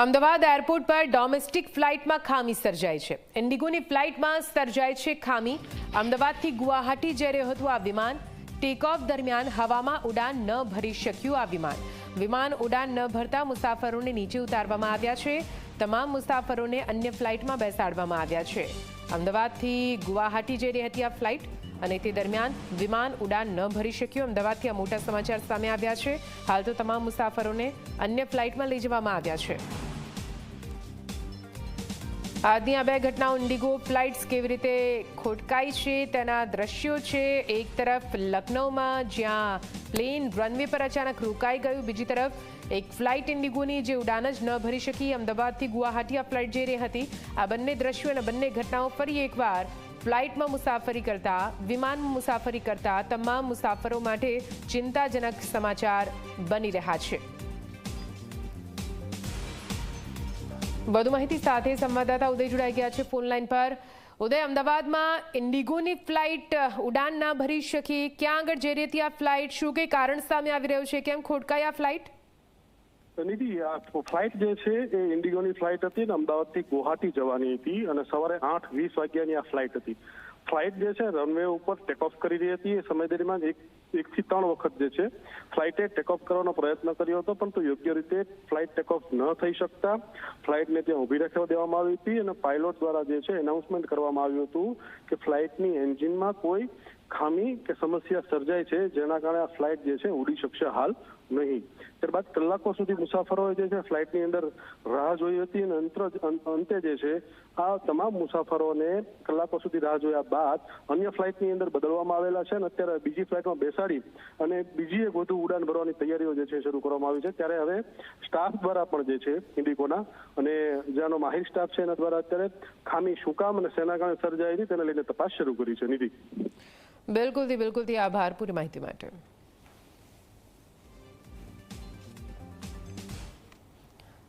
Ahmedabad airport પર domestic ફ્લાઇટમાં ખામી સર્જાઈ છે। ઇન્ડિગોની ફ્લાઇટમાં સર્જાઈ છે ખામી। અમદાવાદથી ગુવાહાટી જઈ રહ્યું હતું આ વિમાન। ટેકઓફ દરમિયાન હવામાં ઉડાન ન ભરી શક્યું આ વિમાન ઉડાન ન ભરતા મુસાફરોને નીચે ઉતારવામાં આવ્યા છે। તમામ મુસાફરોને અન્ય ફ્લાઇટમાં બેસાડવામાં આવ્યા છે। અમદાવાદથી ગુવાહાટી જઈ રહી હતી આ ફ્લાઇટ અને તે દરમિયાન વિમાન ઉડાન ન ભરી શક્યું। અમદાવાદથી આ મોટા સમાચાર સામે આવ્યા છે। હાલ તો તમામ મુસાફરોને અન્ય ફ્લાઇટમાં લઈ જવામાં આવ્યા છે। આજની આ બે ઘટનાઓ ઇન્ડિગો ફ્લાઇટ્સ કેવી રીતે ખોટકાઈ છે તેના દ્રશ્યો છે। એક તરફ લખનૌમાં જ્યાં પ્લેન રનવે પર અચાનક રોકાઈ ગયું, બીજી તરફ એક ફ્લાઇટ ઇન્ડિગોની જે ઉડાન જ ન ભરી શકી। અમદાવાદથી ગુવાહાટી આ ફ્લાઇટ જઈ રહી હતી। આ બંને દ્રશ્યો અને બંને ઘટનાઓ ફરી એકવાર ફ્લાઇટમાં મુસાફરી કરતા, વિમાનમાં મુસાફરી કરતા તમામ મુસાફરો માટે ચિંતાજનક સમાચાર બની રહ્યા છે। વધુ માહિતી સાથે સંવાદદાતા ઉદય જોડાઈ ગયા છે ફોન લાઈન પર। ઉદય, અમદાવાદમાં ઇન્ડિગોની ફ્લાઇટ ઉડાન ના ભરી શકી, ક્યાં આગળ જઈ રહી હતી આ ફ્લાઇટ? શું કંઈ કારણ સામે આવી રહ્યું છે? કેમ ખોટકાઈ આ ફ્લાઇટ? નિધિ, આ ફ્લાઇટ જે છે એ ઇન્ડિગોની ફ્લાઇટ હતી ને અમદાવાદથી ગુવાહાટી જવાની હતી અને સવારે 8:20 વાગ્યાની આ ફ્લાઇટ હતી। ફ્લાઇટ જે છે રનવે ઉપર ટેક ઓફ કરી રહી હતી। એ સમય દરમિયાન એક થી 3 વખત જે છે ફ્લાઇટે ટેક ઓફ કરવાનો પ્રયત્ન કર્યો હતો, પરંતુ યોગ્ય રીતે ફ્લાઇટ ટેક ઓફ ન થઈ શકતા ફ્લાઇટને ત્યાં ઊભી રાખવા દેવામાં આવી હતી અને પાયલોટ દ્વારા જે છે એનાઉન્સમેન્ટ કરવામાં આવ્યું હતું કે ફ્લાઇટની એન્જિનમાં કોઈ ખામી કે સમસ્યા સર્જાય છે, જેના કારણે આ ફ્લાઇટ જે છે ઉડી શકશે હાલ નહીં। ત્યારબાદ કલાકો સુધી મુસાફરોએ જે છે ફ્લાઇટની અંદર રાહ જોઈ હતી અને અંતે જે છે આ તમામ મુસાફરોને કલાકો સુધી રાહ જોયા બાદ અન્ય ફ્લાઇટની અંદર બદલવામાં આવેલા છે અને અત્યારે બીજી ફ્લાઇટમાં બેસાડી અને બીજી એક વધુ ઉડાન ભરવાની તૈયારીઓ જે છે શરૂ કરવામાં આવી છે। ત્યારે હવે સ્ટાફ દ્વારા પણ જે છે ઇન્ડિગોના અને જેનો માહિર સ્ટાફ છે એના દ્વારા અત્યારે ખામી શું કામ અને શેના કારણે સર્જાઈ હતી તેને લઈને તપાસ શરૂ કરી છે। નિધિ, બિલકુલથી આભાર પૂરી માહિતી માટે।